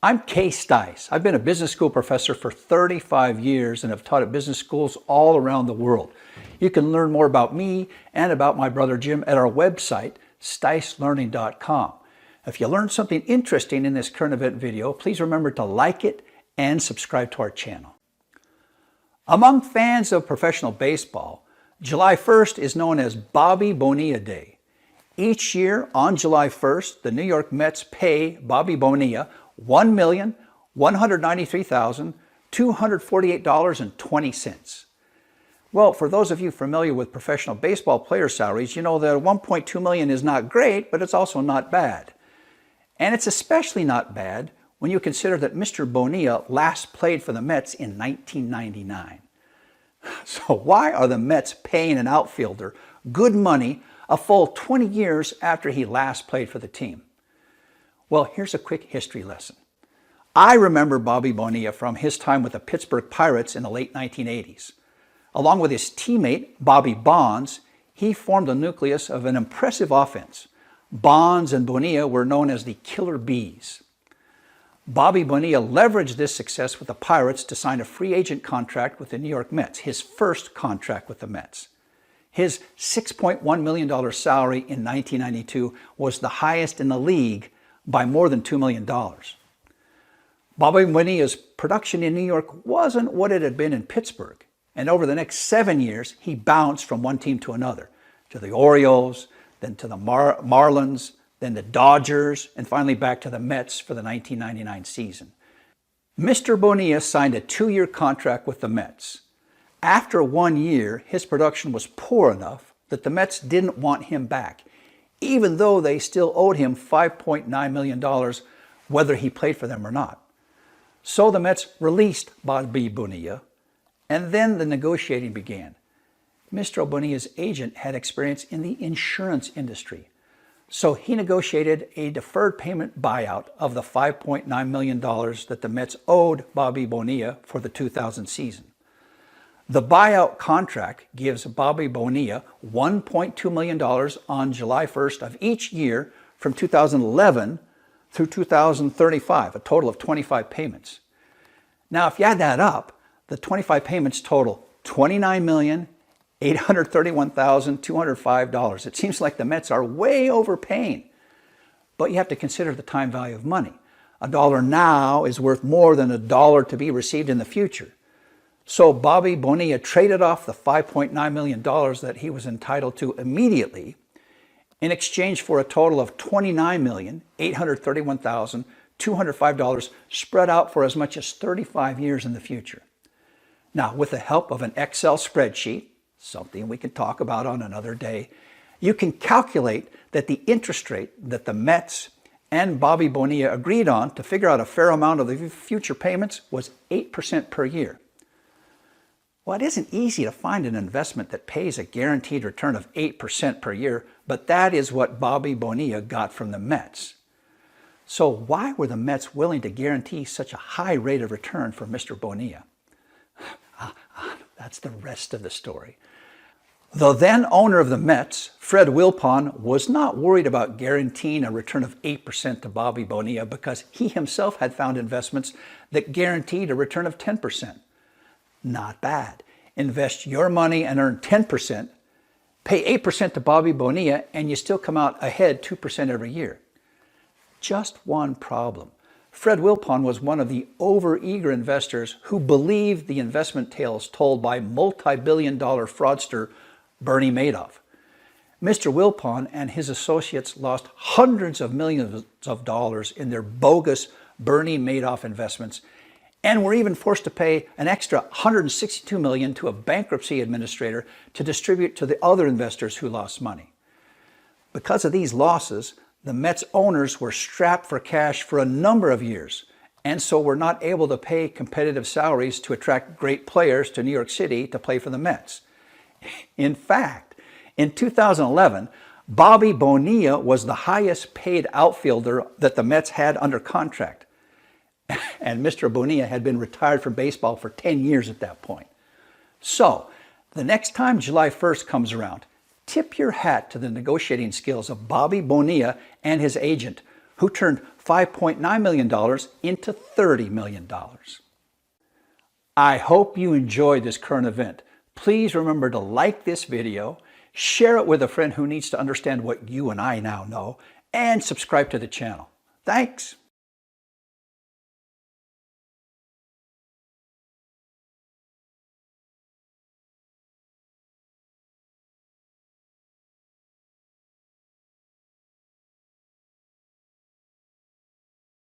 I'm Kay Stice. I've been a business school professor for 35 years and have taught at business schools all around the world. You can learn more about me and about my brother Jim at our website, sticelearning.com. If you learned something interesting in this current event video, please remember to like it and subscribe to our channel. Among fans of professional baseball, July 1st is known as Bobby Bonilla Day. Each year on July 1st, the New York Mets pay Bobby Bonilla $1,193,248.20. Well, for those of you familiar with professional baseball player salaries, you know that $1.2 million is not great, but it's also not bad. And it's especially not bad when you consider that Mr. Bonilla last played for the Mets in 1999. So why are the Mets paying an outfielder good money a full 20 years after he last played for the team? Well, here's a quick history lesson. I remember Bobby Bonilla from his time with the Pittsburgh Pirates in the late 1980s. Along with his teammate, Bobby Bonds, he formed the nucleus of an impressive offense. Bonds and Bonilla were known as the Killer Bees. Bobby Bonilla leveraged this success with the Pirates to sign a free agent contract with the New York Mets, his first contract with the Mets. His $6.1 million salary in 1992 was the highest in the league by more than $2 million. Bobby Bonilla's production in New York wasn't what it had been in Pittsburgh, and over the next 7 years, he bounced from one team to another, to the Orioles, then to the Marlins, then the Dodgers, and finally back to the Mets for the 1999 season. Mr. Bonilla signed a 2-year contract with the Mets. After 1 year, his production was poor enough that the Mets didn't want him back, even though they still owed him $5.9 million, whether he played for them or not. So the Mets released Bobby Bonilla, and then the negotiating began. Mr. Bonilla's agent had experience in the insurance industry, so he negotiated a deferred payment buyout of the $5.9 million that the Mets owed Bobby Bonilla for the 2000 season. The buyout contract gives Bobby Bonilla $1.2 million on July 1st of each year from 2011 through 2035, a total of 25 payments. Now, if you add that up, the 25 payments total $29,831,205. It seems like the Mets are way overpaying, but you have to consider the time value of money. $1 now is worth more than $1 to be received in the future. So Bobby Bonilla traded off the $5.9 million that he was entitled to immediately in exchange for a total of $29,831,205 spread out for as much as 35 years in the future. Now, with the help of an Excel spreadsheet, something we can talk about on another day, you can calculate that the interest rate that the Mets and Bobby Bonilla agreed on to figure out a fair amount of the future payments was 8% per year. Well, it isn't easy to find an investment that pays a guaranteed return of 8% per year, but that is what Bobby Bonilla got from the Mets. So why were the Mets willing to guarantee such a high rate of return for Mr. Bonilla? That's the rest of the story. The then owner of the Mets, Fred Wilpon, was not worried about guaranteeing a return of 8% to Bobby Bonilla because he himself had found investments that guaranteed a return of 10%. Not bad. Invest your money and earn 10%, pay 8% to Bobby Bonilla, and you still come out ahead 2% every year. Just one problem. Fred Wilpon was one of the overeager investors who believed the investment tales told by multi-billion-dollar fraudster Bernie Madoff. Mr. Wilpon and his associates lost hundreds of millions of dollars in their bogus Bernie Madoff investments and were even forced to pay an extra $162 million to a bankruptcy administrator to distribute to the other investors who lost money. Because of these losses, the Mets owners were strapped for cash for a number of years, and so were not able to pay competitive salaries to attract great players to New York City to play for the Mets. In fact, in 2011, Bobby Bonilla was the highest paid outfielder that the Mets had under contract. And Mr. Bonilla had been retired from baseball for 10 years at that point. So, the next time July 1st comes around, tip your hat to the negotiating skills of Bobby Bonilla and his agent, who turned $5.9 million into $30 million. I hope you enjoyed this current event. Please remember to like this video, share it with a friend who needs to understand what you and I now know, and subscribe to the channel. Thanks.